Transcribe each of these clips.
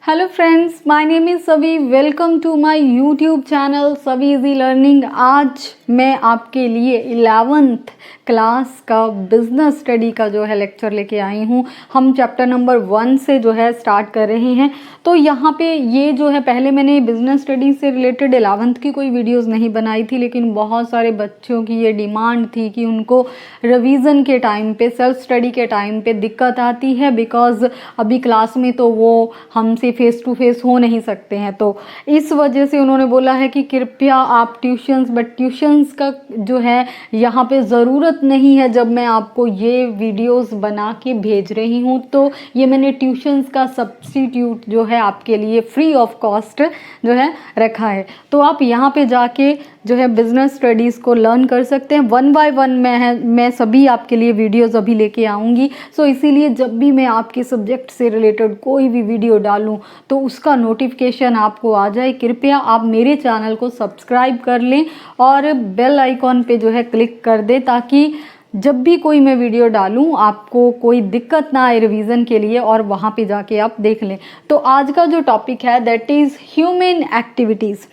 Hello friends, my name is Savi. Welcome to my YouTube channel Savi easy learning. आज मैं आपके लिए 11th क्लास का बिजनेस स्टडी का जो है लेक्चर लेके आई हूँ। हम चैप्टर नंबर 1 से जो है स्टार्ट कर रहे हैं। तो यहाँ पे ये जो है, पहले मैंने बिजनेस स्टडी से रिलेटेड 11th की कोई वीडियोस नहीं बनाई थी, लेकिन बहुत सारे बच्चों की ये डिमांड थी कि उनको रिवीजन के टाइम पे, सेल्फ स्टडी के टाइम पे दिक्कत आती है, बिकॉज अभी क्लास में तो वो हमसे फेस टू फेस हो नहीं सकते हैं। तो इस वजह से उन्होंने बोला है कि कृपया आप ट्यूशन्स, बट ट्यूशन्स का जो है यहाँ पे ज़रूरत नहीं है। जब मैं आपको ये वीडियोस बना के भेज रही हूँ तो ये मैंने ट्यूशन्स का सब्स्टिट्यूट जो है आपके लिए फ्री ऑफ कॉस्ट जो है रखा है। तो आप यहाँ पे जाके जो है बिज़नेस स्टडीज़ को लर्न कर सकते हैं। 1 बाय 1 मैं सभी आपके लिए वीडियोस अभी लेके आऊँगी। सो इसीलिए जब भी मैं आपके सब्जेक्ट से रिलेटेड कोई भी वीडियो डालूँ तो उसका नोटिफिकेशन आपको आ जाए। कृपया आप मेरे चैनल को सब्सक्राइब कर लें और बेल आइकॉन पे जो है क्लिक कर दें, ताकि जब भी कोई मैं वीडियो डालूं आपको कोई दिक्कत ना आए रिवीजन के लिए, और वहाँ पे जाके आप देख लें। तो आज का जो टॉपिक है that is human activities.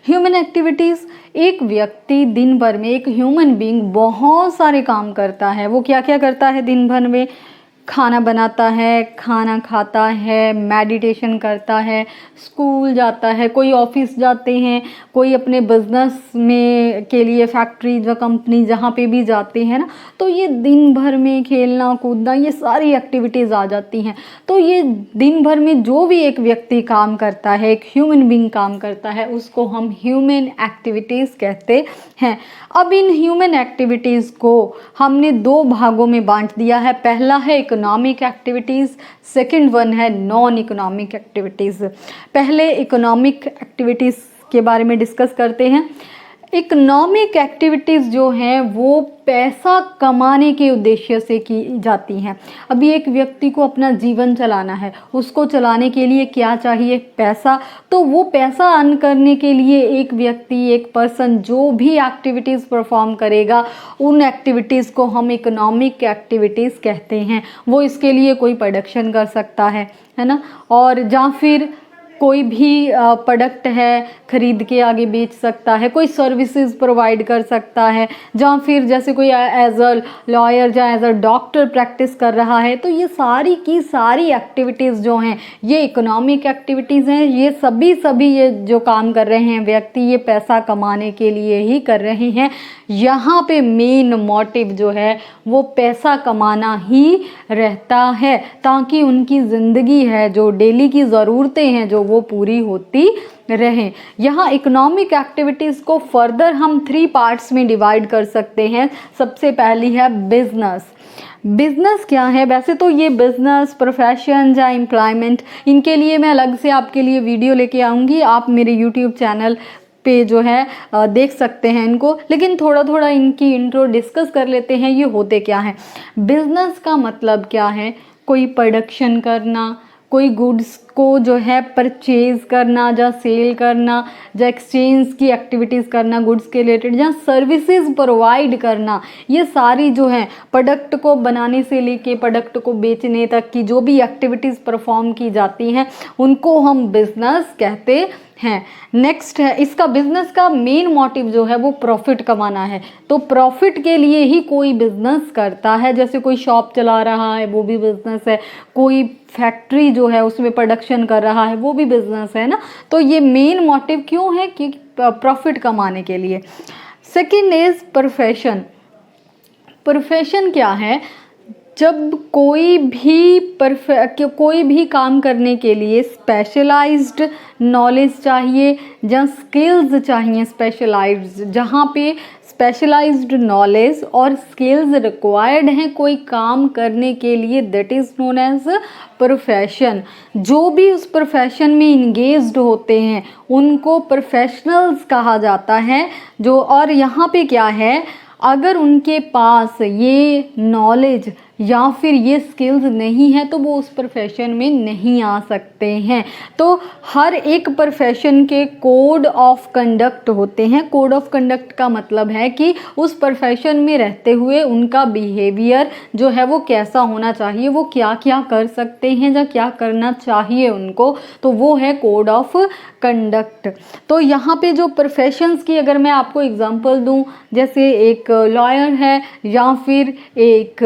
Human activities, एक व्यक्ति दिन भर में, एक ह्यूमन बीइंग बहुत सारे काम करता है। वो क्या क्या करता है दिन भर में? खाना बनाता है, खाना खाता है, मेडिटेशन करता है, स्कूल जाता है, कोई ऑफिस जाते हैं, कोई अपने बिजनेस में के लिए फैक्ट्री या कंपनी जहाँ पे भी जाते हैं ना, तो ये दिन भर में खेलना कूदना, ये सारी एक्टिविटीज़ आ जाती हैं। तो ये दिन भर में जो भी एक व्यक्ति काम करता है, एक ह्यूमन बीइंग काम करता है, उसको हम ह्यूमन एक्टिविटीज़ कहते हैं। अब इन ह्यूमन एक्टिविटीज़ को हमने 2 भागों में बांट दिया है। पहला है इकोनॉमिक एक्टिविटीज़, सेकंड वन है नॉन इकोनॉमिक एक्टिविटीज़। पहले इकोनॉमिक एक्टिविटीज़ के बारे में डिस्कस करते हैं। इकोनॉमिक एक्टिविटीज़ जो हैं वो पैसा कमाने के उद्देश्य से की जाती हैं। अभी एक व्यक्ति को अपना जीवन चलाना है, उसको चलाने के लिए क्या चाहिए? पैसा। तो वो पैसा अर्न करने के लिए एक व्यक्ति, एक पर्सन जो भी एक्टिविटीज़ परफॉर्म करेगा, उन एक्टिविटीज़ को हम इकोनॉमिक एक्टिविटीज़ कहते हैं। वो इसके लिए कोई प्रोडक्शन कर सकता है ना, और या फिर कोई भी प्रोडक्ट है ख़रीद के आगे बेच सकता है, कोई सर्विसेज प्रोवाइड कर सकता है, या फिर जैसे कोई एज अ लॉयर या एज अ डॉक्टर प्रैक्टिस कर रहा है। तो ये सारी की सारी एक्टिविटीज़ जो हैं ये इकोनॉमिक एक्टिविटीज़ हैं। ये सभी ये जो काम कर रहे हैं व्यक्ति, ये पैसा कमाने के लिए ही कर रहे हैं। यहाँ पे मेन मोटिव जो है वो पैसा कमाना ही रहता है, ताकि उनकी ज़िंदगी है, जो डेली की ज़रूरतें हैं, जो वो पूरी होती रहें। यहाँ इकोनॉमिक एक्टिविटीज़ को फर्दर हम 3 पार्ट्स में डिवाइड कर सकते हैं। सबसे पहली है बिजनेस। बिजनेस क्या है? वैसे तो ये बिजनेस, प्रोफेशन या एम्प्लॉयमेंट, इनके लिए मैं अलग से आपके लिए वीडियो लेके आऊँगी। आप मेरे यूट्यूब चैनल पे जो है देख सकते हैं इनको, लेकिन थोड़ा थोड़ा इनकी इंट्रो डिस्कस कर लेते हैं। ये होते क्या हैं? बिजनेस का मतलब क्या है? कोई प्रोडक्शन करना, कोई गुड्स को जो है परचेज करना, या सेल करना, या एक्सचेंज की एक्टिविटीज़ करना गुड्स के रिलेटेड, या सर्विसेज प्रोवाइड करना। ये सारी जो है प्रोडक्ट को बनाने से लेके प्रोडक्ट को बेचने तक की जो भी एक्टिविटीज़ परफॉर्म की जाती हैं उनको हम बिजनेस कहते हैं। नेक्स्ट है, इसका बिजनेस का मेन मोटिव जो है वो प्रॉफिट कमाना है। तो प्रॉफिट के लिए ही कोई बिजनेस करता है। जैसे कोई शॉप चला रहा है, वो भी बिजनेस है। कोई फैक्ट्री जो है उसमें प्रोडक्शन कर रहा है, वो भी बिजनेस है ना। तो ये मेन मोटिव क्यों है? कि प्रॉफिट कमाने के लिए। Second is profession. प्रोफेशन क्या है? जब कोई भी काम करने के लिए स्पेशलाइज्ड नॉलेज चाहिए या स्किल्स चाहिए, स्पेशलाइज्ड, जहाँ पे स्पेशलाइज्ड नॉलेज और स्किल्स रिक्वायर्ड हैं कोई काम करने के लिए, that is known as profession. जो भी उस प्रोफेशन में इंगेज्ड होते हैं उनको प्रोफेशनल्स कहा जाता है। जो, और यहाँ पे क्या है, अगर उनके पास ये नॉलेज या फिर ये स्किल्स नहीं है तो वो उस प्रोफेशन में नहीं आ सकते हैं। तो हर एक प्रोफेशन के कोड ऑफ कंडक्ट होते हैं। कोड ऑफ कंडक्ट का मतलब है कि उस प्रोफेशन में रहते हुए उनका बिहेवियर जो है वो कैसा होना चाहिए, वो क्या क्या कर सकते हैं या क्या करना चाहिए उनको, तो वो है कोड ऑफ कंडक्ट। तो यहाँ पे जो प्रोफेशंस की अगर मैं आपको एग्जांपल दूँ, जैसे एक लॉयर है या फिर एक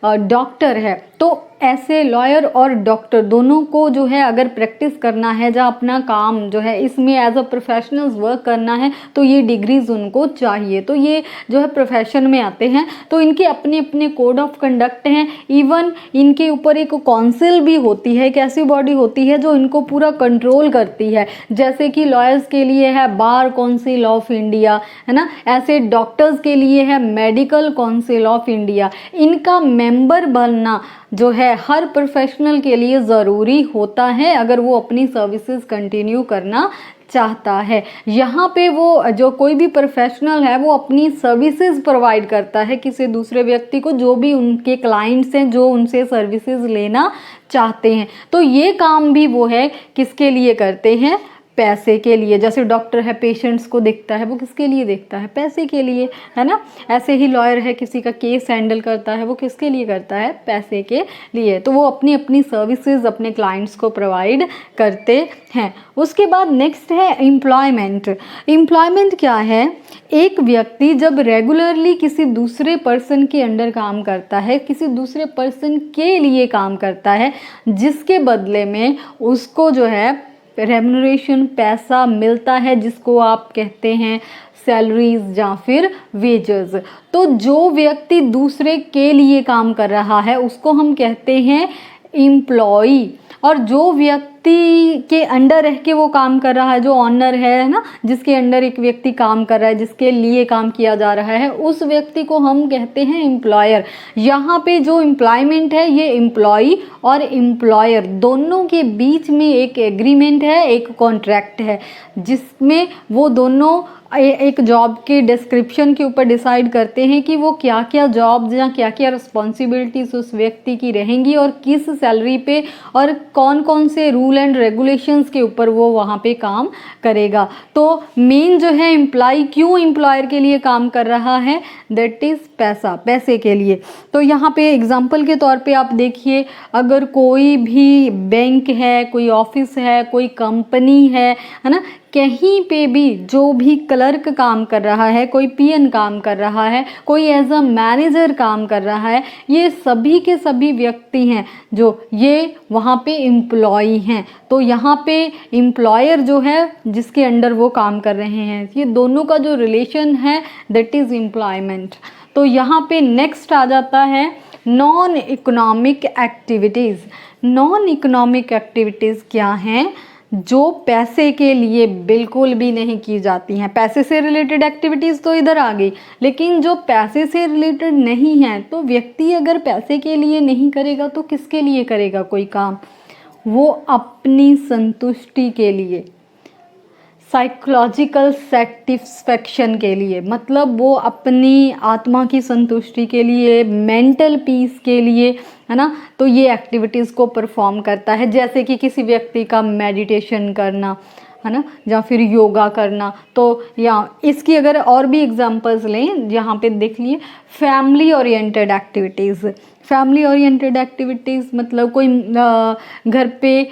डॉक्टर है, तो ऐसे लॉयर और डॉक्टर दोनों को जो है अगर प्रैक्टिस करना है या अपना काम जो है इसमें एज अ प्रोफेशनल्स वर्क करना है तो ये डिग्रीज उनको चाहिए। तो ये जो है प्रोफेशन में आते हैं, तो इनके अपने अपने कोड ऑफ कंडक्ट हैं। इवन इनके ऊपर एक काउंसिल भी होती है, एक ऐसी बॉडी होती है जो इनको पूरा कंट्रोल करती है। जैसे कि लॉयर्स के लिए है बार काउंसिल ऑफ इंडिया, है ना, ऐसे डॉक्टर्स के लिए है मेडिकल काउंसिल ऑफ इंडिया। इनका मेंबर बनना जो है हर प्रोफेशनल के लिए ज़रूरी होता है अगर वो अपनी सर्विसेज कंटिन्यू करना चाहता है। यहाँ पे वो जो कोई भी प्रोफेशनल है वो अपनी सर्विसेज प्रोवाइड करता है किसी दूसरे व्यक्ति को, जो भी उनके क्लाइंट्स हैं जो उनसे सर्विसेज लेना चाहते हैं। तो ये काम भी वो है किसके लिए करते हैं, पैसे के लिए। जैसे डॉक्टर है पेशेंट्स को देखता है, वो किसके लिए देखता है, पैसे के लिए, है ना। ऐसे ही लॉयर है किसी का केस हैंडल करता है, वो किसके लिए करता है, पैसे के लिए। तो वो अपनी अपनी सर्विसेज अपने क्लाइंट्स को प्रोवाइड करते हैं। उसके बाद नेक्स्ट है एम्प्लॉयमेंट। एम्प्लॉयमेंट क्या है, एक व्यक्ति जब रेगुलरली किसी दूसरे पर्सन के अंडर काम करता है, किसी दूसरे पर्सन के लिए काम करता है, जिसके बदले में उसको जो है रेम्यूनरेशन पैसा मिलता है, जिसको आप कहते हैं सैलरीज या फिर वेजेस। तो जो व्यक्ति दूसरे के लिए काम कर रहा है उसको हम कहते हैं एम्प्लॉई। और जो व्यक्ति के अंडर रह के वो काम कर रहा है, जो ऑनर है ना, जिसके अंडर एक व्यक्ति काम कर रहा है, जिसके लिए काम किया जा रहा है, उस व्यक्ति को हम कहते हैं एम्प्लॉयर। यहाँ पे जो एम्प्लॉयमेंट है ये एम्प्लॉई और एम्प्लॉयर दोनों के बीच में एक एग्रीमेंट है, एक कॉन्ट्रैक्ट है, जिसमें वो दोनों एक जॉब के डिस्क्रिप्शन के ऊपर डिसाइड करते हैं कि वो क्या क्या जॉब्स या क्या क्या रिस्पॉन्सिबिलिटीज़ उस व्यक्ति की रहेंगी और किस सैलरी पे और कौन कौन से रूल एंड रेगुलेशंस के ऊपर वो वहाँ पे काम करेगा। तो मेन जो है एम्प्लॉय क्यों एम्प्लॉयर के लिए काम कर रहा है, दैट इज़ पैसा, पैसे के लिए। तो यहाँ पे एग्जांपल के तौर पे आप देखिए, अगर कोई भी बैंक है, कोई ऑफिस है, कोई कंपनी है ना, कहीं पे भी जो भी क्लर्क काम कर रहा है, कोई पीएन काम कर रहा है, कोई एज अ मैनेजर काम कर रहा है, ये सभी के सभी व्यक्ति हैं जो ये वहाँ पे एम्प्लॉई हैं। तो यहाँ पे एम्प्लॉयर जो है जिसके अंडर वो काम कर रहे हैं, ये दोनों का जो रिलेशन है दैट इज़ एम्प्लॉयमेंट। तो यहाँ पे नेक्स्ट आ जाता है non economic activities. Non economic activities क्या हैं, जो पैसे के लिए बिल्कुल भी नहीं की जाती हैं। पैसे से रिलेटेड एक्टिविटीज़ तो इधर आ गई, लेकिन जो पैसे से रिलेटेड नहीं है, तो व्यक्ति अगर पैसे के लिए नहीं करेगा तो किसके लिए करेगा कोई काम, वो अपनी संतुष्टि के लिए, साइकोलॉजिकल सेटिस्फैक्शन के लिए, मतलब वो अपनी आत्मा की संतुष्टि के लिए, मेंटल पीस के लिए, है ना। तो ये एक्टिविटीज़ को परफॉर्म करता है, जैसे कि किसी व्यक्ति का मेडिटेशन करना, है ना, या फिर योगा करना। तो या इसकी अगर और भी एग्जांपल्स लें, यहाँ पे देख लिए family oriented activities. Family oriented activities मतलब कोई घर पे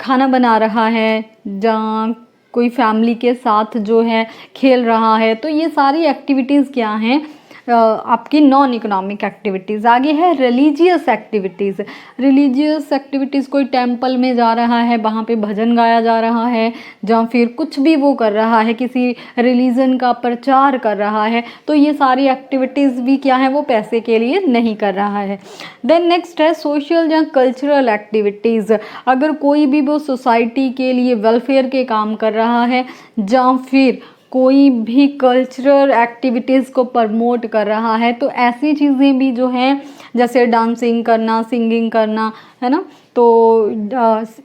खाना बना रहा है, जहाँ कोई फैमिली के साथ जो है खेल रहा है, तो ये सारी एक्टिविटीज़ क्या हैं, आपकी नॉन इकोनॉमिक एक्टिविटीज़। आगे है रिलीजियस एक्टिविटीज़। रिलीजियस एक्टिविटीज़, कोई टेंपल में जा रहा है, वहाँ पे भजन गाया जा रहा है, या फिर कुछ भी वो कर रहा है, किसी रिलीजन का प्रचार कर रहा है, तो ये सारी एक्टिविटीज़ भी क्या है, वो पैसे के लिए नहीं कर रहा है। देन नेक्स्ट है सोशल या कल्चरल एक्टिविटीज़। अगर कोई भी वो सोसाइटी के लिए वेलफेयर के काम कर रहा है, या फिर कोई भी कल्चरल एक्टिविटीज़ को प्रमोट कर रहा है, तो ऐसी चीज़ें भी जो हैं, जैसे डांसिंग करना, सिंगिंग करना, है ना, तो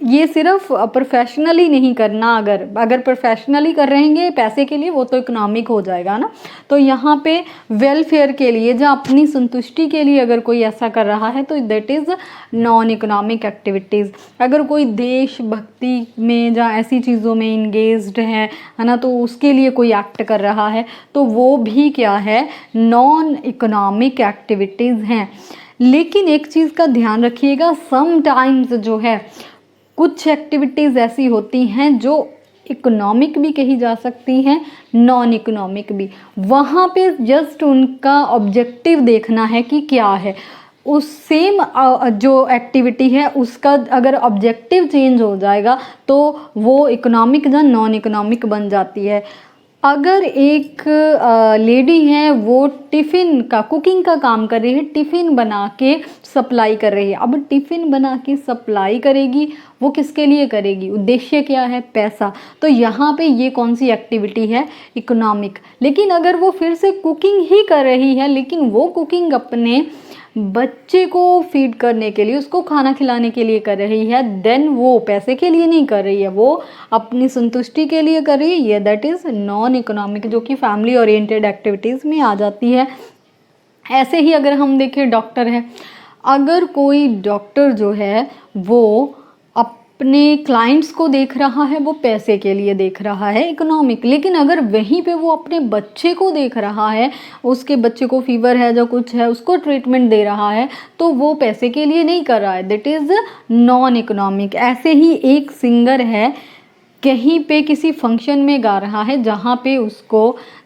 ये सिर्फ प्रोफेशनली नहीं करना, अगर प्रोफेशनली कर रहेंगे पैसे के लिए वो तो इकोनॉमिक हो जाएगा ना। तो यहाँ पे वेलफेयर के लिए या अपनी संतुष्टि के लिए अगर कोई ऐसा कर रहा है तो that is non economic activities. अगर कोई देशभक्ति में या ऐसी चीज़ों में इंगेज्ड है ना, तो उसके लिए कोई एक्ट कर रहा है तो वो भी क्या है, नॉन इकोनॉमिक एक्टिविटीज़ हैं। लेकिन एक चीज़ का ध्यान रखिएगा, समटाइम्स जो है कुछ एक्टिविटीज़ ऐसी होती हैं जो इकोनॉमिक भी कही जा सकती हैं, नॉन इकोनॉमिक भी। वहाँ पे जस्ट उनका ऑब्जेक्टिव देखना है कि क्या है। उस सेम जो एक्टिविटी है उसका अगर ऑब्जेक्टिव चेंज हो जाएगा तो वो इकोनॉमिक या नॉन इकोनॉमिक बन जाती है। अगर एक लेडी है वो टिफ़िन का, कुकिंग का काम कर रही है, टिफ़िन बना के सप्लाई कर रही है। अब टिफ़िन बना के सप्लाई करेगी, वो किसके लिए करेगी, उद्देश्य क्या है, पैसा। तो यहाँ पे ये कौन सी एक्टिविटी है, इकोनॉमिक। लेकिन अगर वो फिर से कुकिंग ही कर रही है, लेकिन वो कुकिंग अपने बच्चे को फीड करने के लिए, उसको खाना खिलाने के लिए कर रही है, देन वो पैसे के लिए नहीं कर रही है, वो अपनी संतुष्टि के लिए कर रही है, ये दैट इज़ नॉन इकोनॉमिक, जो कि फैमिली ओरिएंटेड एक्टिविटीज़ में आ जाती है। ऐसे ही अगर हम देखें डॉक्टर है, अगर कोई डॉक्टर जो है वो अपने क्लाइंट्स को देख रहा है, वो पैसे के लिए देख रहा है, इकोनॉमिक। लेकिन अगर वहीं पे वो अपने बच्चे को देख रहा है, उसके बच्चे को फीवर है, जो कुछ है, उसको ट्रीटमेंट दे रहा है, तो वो पैसे के लिए नहीं कर रहा है, दैट इज़ नॉन इकोनॉमिक। ऐसे ही एक सिंगर है, कहीं पे किसी फंक्शन में गा रहा है जहाँ पे उसको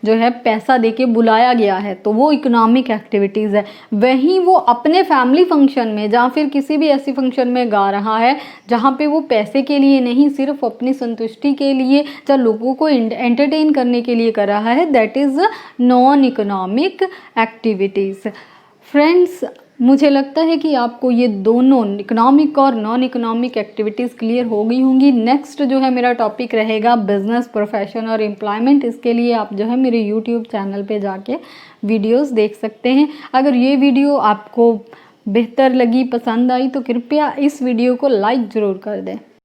जो है पैसा देके बुलाया गया है, तो वो इकोनॉमिक एक्टिविटीज़ है। वहीं वो अपने फैमिली फंक्शन में या फिर किसी भी ऐसी फंक्शन में गा रहा है जहाँ पे वो पैसे के लिए नहीं, सिर्फ अपनी संतुष्टि के लिए या लोगों को एंटरटेन करने के लिए कर रहा है, that is non economic activities. Friends, मुझे लगता है कि आपको ये दोनों इकोनॉमिक और नॉन इकोनॉमिक एक्टिविटीज़ क्लियर हो गई होंगी। नेक्स्ट जो है मेरा टॉपिक रहेगा बिजनेस, प्रोफेशन और एम्प्लॉयमेंट। इसके लिए आप जो है मेरे यूट्यूब चैनल पे जाके वीडियोस देख सकते हैं। अगर ये वीडियो आपको बेहतर लगी, पसंद आई, तो कृपया इस वीडियो को लाइक ज़रूर कर दें।